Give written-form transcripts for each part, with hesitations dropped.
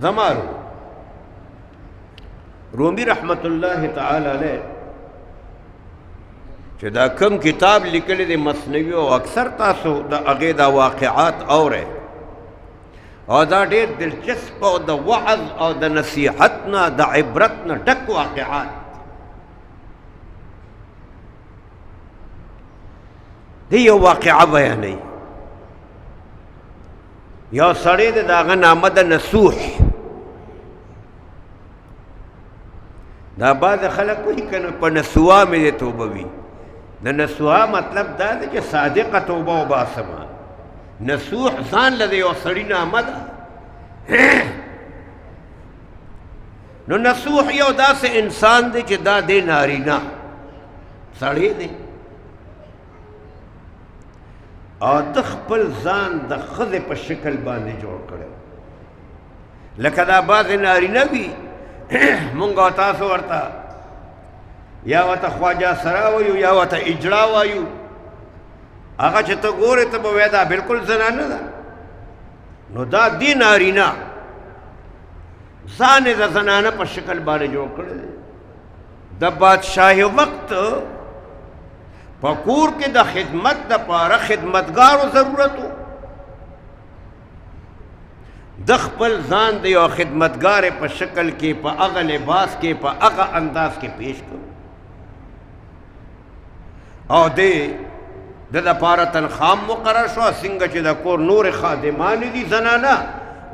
زمارو رومی رحمت الله تعالی علیه چې دا کم کتاب لیکلی دی مثنوي او اکثر تاسو د هغې دا واقعات اورئ او دا ډېر دلچسپ او د وعظ او د نصیحت نه د عبرت نه ډک واقعات دی. یو واقعه بیانوي. یو سړی دی د هغه نامه د نصوح. دا بعض خلک وایي که نه په نسوا مې د توبه وي. د نسوا مطلب دا دی چې صادقه توبه وباسمه. نصوح ځان له د یو سړي نامه ده. نو نصوح یو داسې انسان دی چې دا دی نارینه سړی دی او د خپل ځان د ښځې په شکل باندې جوړ کړی لکه دا بعضې نارینه وي مونږ او تاسو ورته یا ورته خواجه سرا وایو یا ورته اجړا وایو. هغه چې ته ګورې ته به وایې دا بلکل زنانه ده. نو دا دی نارینه ځان یې د زنانه په شکل باندې جوړ کړی دی. د بادشاهي وقت په کور کې د خدمت دپاره خدمتګارو ضرورت و. د خپل ځان د یو خدمتګارې په شکل کې په هغه لباس کې په هغه انداز کې پیش کړو او دی د دپاره تنخواه مقرر شوه څنګه چې د کور نورې خادمانې دي زنانه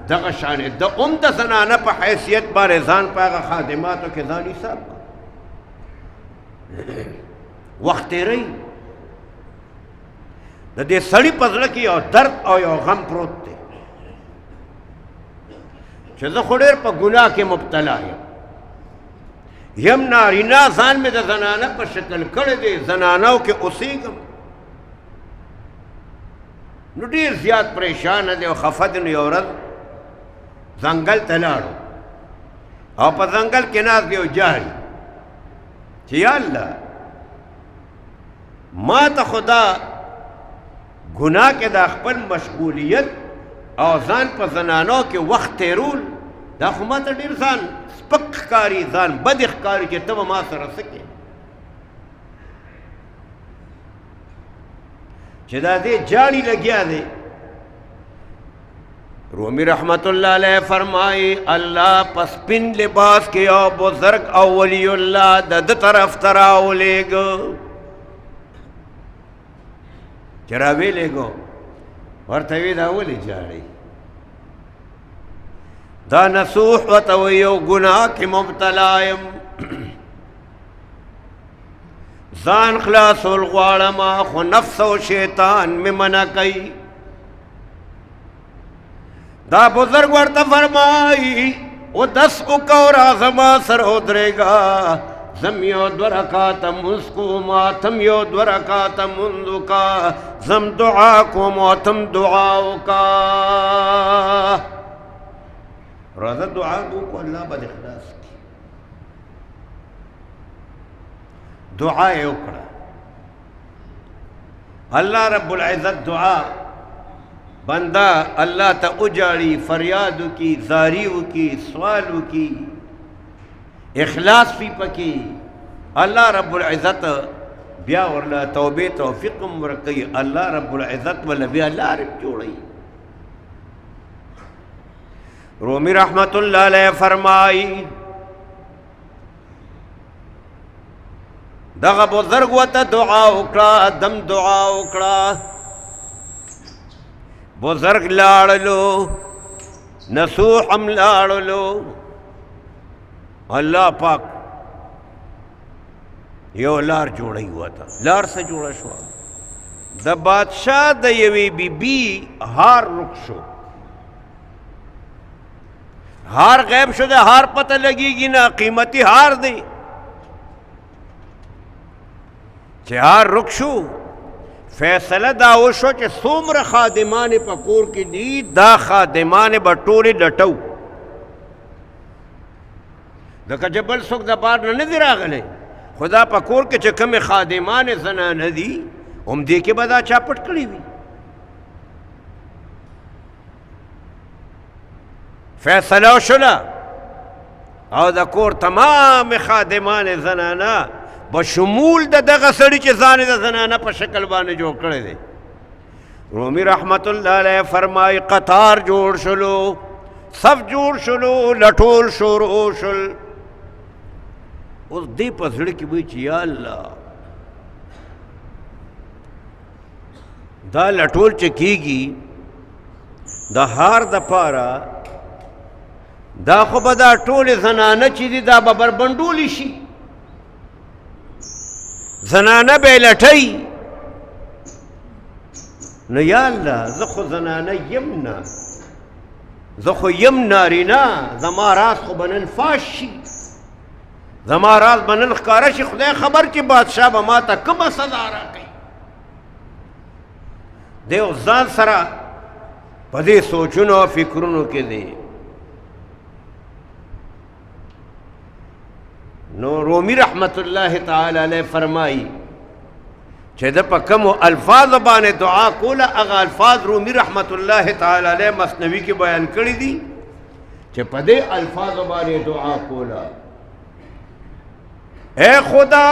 دغه شانې د د زنانه په حیثیت باندې ځان په هغه خادماتو کې ځان حساب کړه. وخت تېروي. د دې سړي په زړه کې یو درد او یو غم پروت دی چې زه خو ډېر په ګناه کې مبتلا یم نارینه ځان مې د زنانه په شکل کړی دی زنانو کې اوسېږم نو ډېر زیات پریشانه دی او خفه دی. نو یو ورځ ځنګل ته لاړو او په ځنګل کې ناست دی یو جاري چې یا الله ما ته خدا ګناه کې دا خپل مشغولیت او ځان په زنانو کې وخت تېرول دا خو ما ته ډېر ځان سپک ښکاري ځان بد ښکاري چې ته به ما سره څه کې چې دا دې جاړي لګیا دی. رومی رحمت الله علیه فرمائی اللہ پس پن لباس کے او بزرگ او ولی اللہ د طرف تراو لے گو چراوی لے گو ورتوی دا ولی جاڑی دا نصوح و تویو گناہ کی مبتلائم زان خلاص الغوارما خو نفس و شیطان میں منع کئی. دا بزرگ ورطا فرمائی او 10 اکورا زما سر ادرے گا زم یو دورکاتا مسکو ماتم یو دورکاتا مندو کا زم دعا کو ماتم دعاو کا رضا دعا کو اللہ بد اخلاص کی دعائے اکڑا اللہ رب العزت دعا بندہ اللہ تا اجاڑی فریادو کی زاریو کی سوالو کی اخلاص بھی پکی اللہ رب العزت بیا ورلا توبے توفیقم ورکی اللہ رب العزت والا بیا لارب جوڑی. رومی رحمت اللہ علیہ فرمائی دغه بزرگ وتا دعا اکڑا دم دعا اکڑا بزرگ لاړلو نصوح هم لاړلو الله پاک یو لار جوړی وته لار څه جوړه شو د بادشاہ د یوې بیبي هار رک شو هار غیب شو د هار پته لګیږي نه قیمتي هار دی چې هار رک شو فیصله دا وشو چې څومره خادمان په کور کې دي دا خادمان به ټولې لټو ځکه چې بل څوک د بار نه دی راغلی خو دا په کور کې چې کومې خادمان زنانه دي همدې کې به دا چا پټ کړي وي فیصله شوله او د کور تمام خادمان زنانه بشمول د دغه سړي چې ځان د زنانه په شکل باندې جوړ کړی دی رومي رحمت الله علیه فرمایي قطار جوړ شلو صف جوړ شلو لټول شروع شل اوس دې په زړه کې وایي چې یا الله دا لټول چې کېږي د هار د پاره دا خو به دا ټولې زنانه چې دي دا به بربنډولی شي زنانه به یې لټوي نو یا الله زه خو زنانه یم نه زه خو یم نارینه زما راز خو به نن فاش شي زما راز به نن ښکاره شي خدای خبر چې بادشاه به ما ته کومه سزا راکوي دی اوس ځان سره په دې سوچونو او فکرونو کې دی نو رومي رحمت الله تعالی علیه فرمایي چې د په کومو الفاظ باندې دعا کوله هغه الفاظ رومي رحمت الله تعالی علیه مثنوي کې بیان کړي دي چې په دې الفاظ باندې دعا کوله اے خدا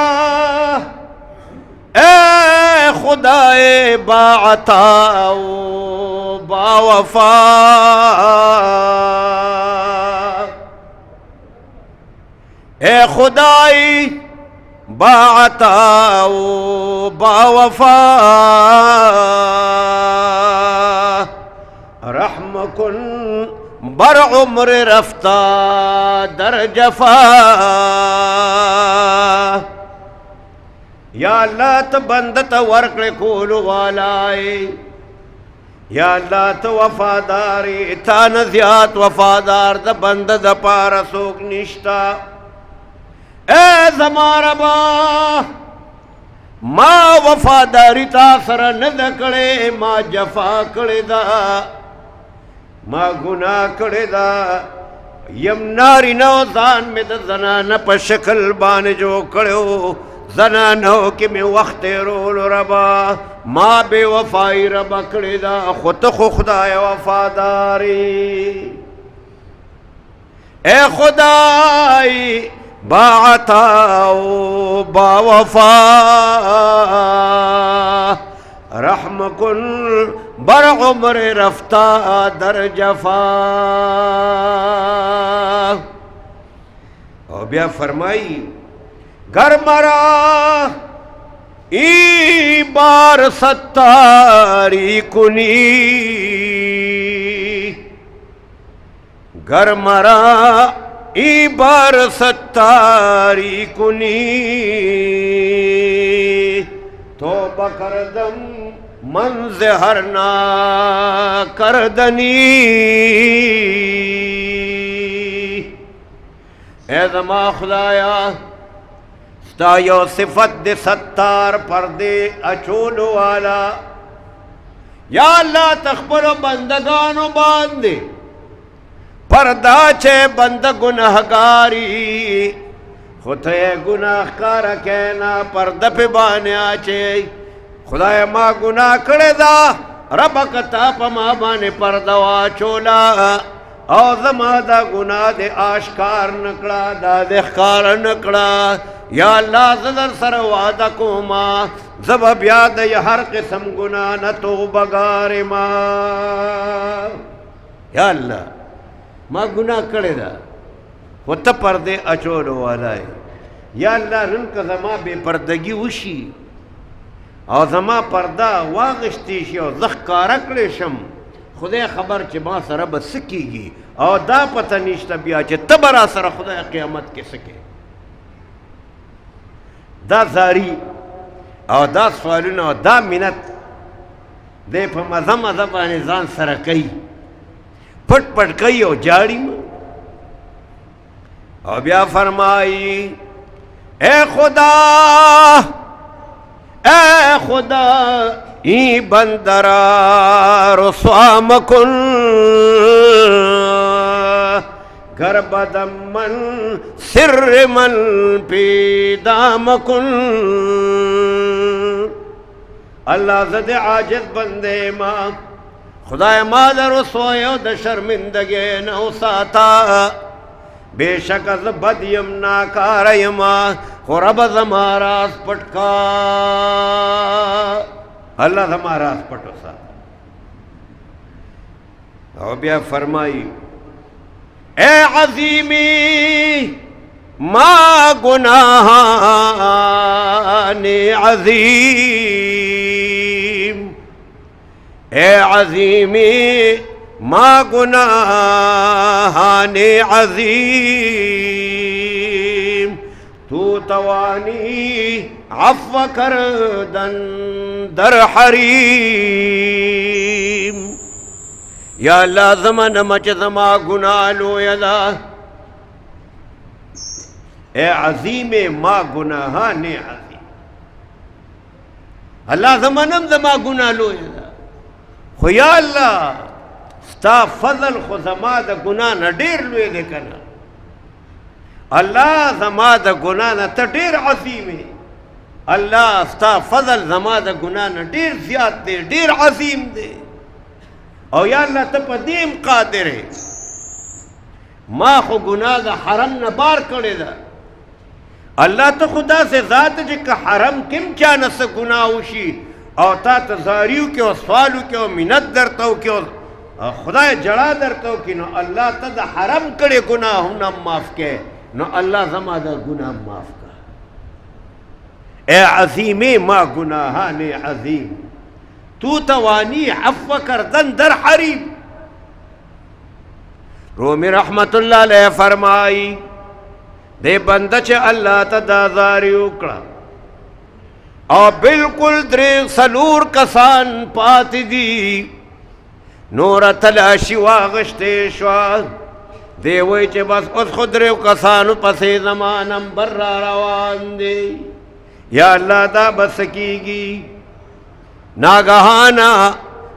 اے خدائے با عطا و با وفا اے خدائی با عطا و با وفا رحم کن بر عمر رفتا در جفا یا اللہ تا بندتا ورکل کولو والائی یا اللہ تا وفاداری تا نزیات وفادار دا بند دا پارا سوک نشتا اے زمان ربا ما وفاداری تا سر ندکڑے ما جفا کڑے دا ما گناہ کڑے دا یم ناری نو زان میں دا زنان پا شکل بانے جو کڑے ہو زنانو کی میں وقت رول ربا ما بے وفائی ربا کڑی دا خود خدای وفاداری اے خدای با عطا و با وفا رحم کن بر عمر رفتا در جفا اور بیا فرمائی گر مرا ای بار ستاری کنی گر مرا ای بار ستاری کنی توبہ کردم من زہر نہ کردنی اے زما خدایا تا یو صفت دے ستار پردے اچولو والا یا اللہ تخبرو بندگانو باندے پردہ چھے بند گناہگاری خودے گناہ کارا کہنا پردہ پہ بانے آچے خدای ما گناہ کڑے دا ربکتا پا ما بانے پردہ واچولا او زما دا گناہ دے آشکار نکڑا دا دے خکار نکڑا یا اللہ زدر سر وعدہ کوما زبب یاد یا ہر قسم گناہ نہ توبہ گار ما یا اللہ ما گناہ کرے دا وہ تا پردے اچولو والا ہے یا اللہ نن کا زما بے پردگی وشی او زما پردہ واغشتی شی او زخ کارکڑے شم خدای خبر چی ما سر بسکی گی او دا پتہ نیشتا بیا چی تبرا سر خدای قیامت کے سکے دا زاری او دا سوالون او دا منت دے پا مزہ مزہ بانے زان سر کئی پٹ پٹ کئی او جاڑی میں او بیا فرمائی اے خدا ای بندرا رسوا مکن گر بدم من سر من پیدا مکن اللہ زد عاجز بندے ماں خدای ما د رسوای او د شرمندګۍ نه وساته بېشکه زه بد یم ناکاره یمه خو ربه زما راز پټ کا الله زما راز پټ وساته او بیا فرمائی اے عظیمی ما گناہان عظیم اے عظیمی ما گناہان عظیم تو توانی عفو کردن در حریم یا اللہ زمان مچ زما گناہ لویا دا اے عظیم ما گناہان عظیم اللہ زمانم زما گناہ لویا دا خو یا اللہ ستا فضل خو زما دا گناہ نا دیر لویا دے کنا اللہ زما دا گناہ نا تا دیر عظیم ہے اللہ ستا فضل زما دا گناہ نا دیر زیاد دے دیر عظیم دے او یا اللہ تا پا دیم قادر ہے ما خو گناہ دا حرم نبار کرے دا اللہ تا خدا سے ذات جے کہ حرم کم کیا نسا گناہ ہوشی او تا تزاریو کے او سوالو کے او منت درتاو کے او خدا جڑا درتاو کی نو اللہ تا دا حرم کرے گناہ ہونا معاف کے نو اللہ زما دا گناہ معاف کا اے عظیم ما گناہان عظیم تو توانی عفو کردن در حریم رومی رحمت اللہ علیہ فرمائی دے بندہ چے اللہ تا دازاری اکڑا او بالکل درے سلور کسان پاتی دی نور تلاشی واغشتے شوا دے وی چے بس اس خود درے کسانو پسے زمانم بر روان دے یا اللہ دا بسکی گی ناگہانا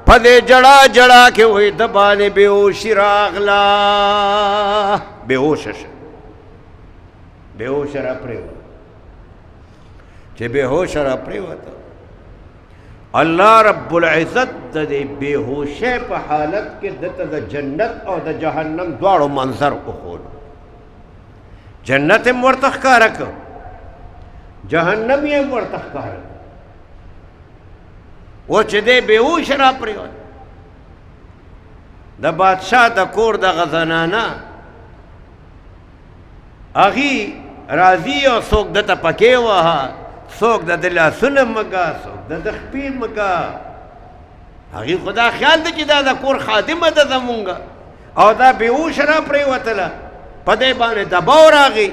پدے جڑا جڑا کے وہی دبانے بے ہوشی راغلا بے ہوش را پریوت چھے بے ہوش را پریوت اللہ رب العزت دا دے بے ہوشے پا حالت کے دتا دا جنت اور دا جہنم دوارو منظر کو خول جنت مرتخ کا رکھ جہنم یہ مرتخ کا رکھ وہ چھ دے بے ہوش را پریوت دا بادشاہ دا کور دا غزنانا اغی راضی اور سوک دتا پکے وہا سوک دا دلا سنم مگا سوک دا دخپیر مگا اغی خدا خیال دا چی دا کور خادم دا زمونگا او دا بے ہوش را پریوتلا پدے بانے دباو راغی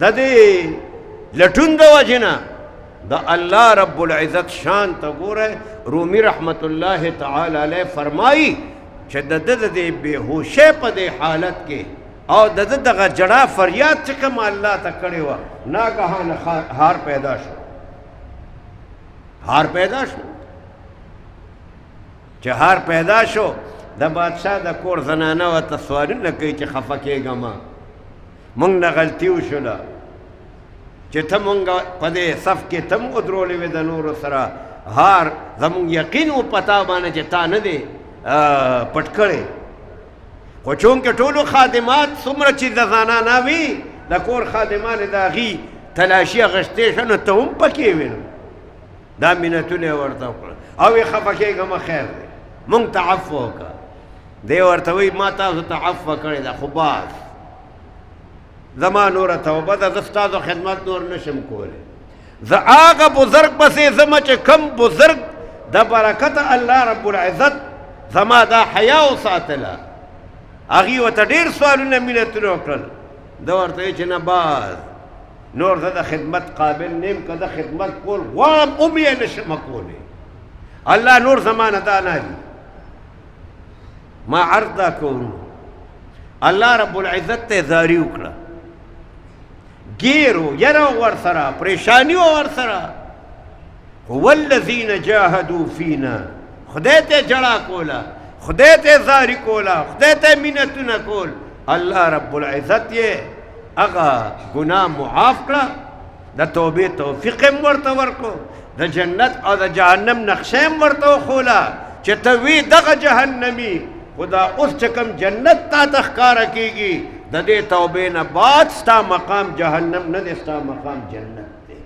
دا دے لٹون دا وجنا دا اللہ رب العزت شان تا گو رہے رومی رحمت اللہ تعالی علیہ فرمائی چھے دا دے بے ہوشے پا دے حالت کے او دا دا جڑا فریاد چکم اللہ تا کڑے ہوا ناگہان ہار پیدا شو ہار پیدا شو چھے ہار پیدا شو دا بادشاہ دا کور زنانا و تسواری نکی چھے خفکے گا ما منگ نا غلطیو شلا چھے تم انگا پدے صف کے تم ادرولی وی دا نور سرا ہار زمونگ یقین و پتا بانا چھے تا ندے پٹکڑے خو چونکہ ٹولو خادمات سمر چیز زنانا وی دا کور خادمان دا غی تلاشی غشتے شنو تا ہم پکے وینو دا منتونے ورطا کرا اوی خفکے گا ما خیر دے منگ تعفو کا دے ورطا وی ما تازو تعفو کرے دا خباز زمان نورا توبہ دا دستازو خدمت نور نشم کولے زا آغا بزرگ بسے زمچ کم بزرگ دا برکت اللہ رب العزت زما دا حیاء ساتلا آغی و تا دیر سوالو نمینت روکل دا ورطا ایچ نباز نور دا خدمت قابل نیم که دا خدمت کول وام امی نشم کولے اللہ نور زمان دا نالی ما عرض دا کونو اللہ رب العزت تے زاری اکڑا گیرو یرو ورسرا پریشانیو ورسرا والذین جاہدو فینا خدای تے جڑا کولا خدای تے زاری کولا خدای تے منتو نکول اللہ رب العزت یہ اگا گناہ معاف کرا دا توبے توفیقیم ورطا ورکو دا جنت اور دا جہنم نقشیم ورطا خولا چې ته وی دغه جهنمی خدا اوس چې کوم جنت تا ته ښکاره کېږي د دې توبې نه بعد ستا مقام جهنم نه دی، ستا مقام جنت دی.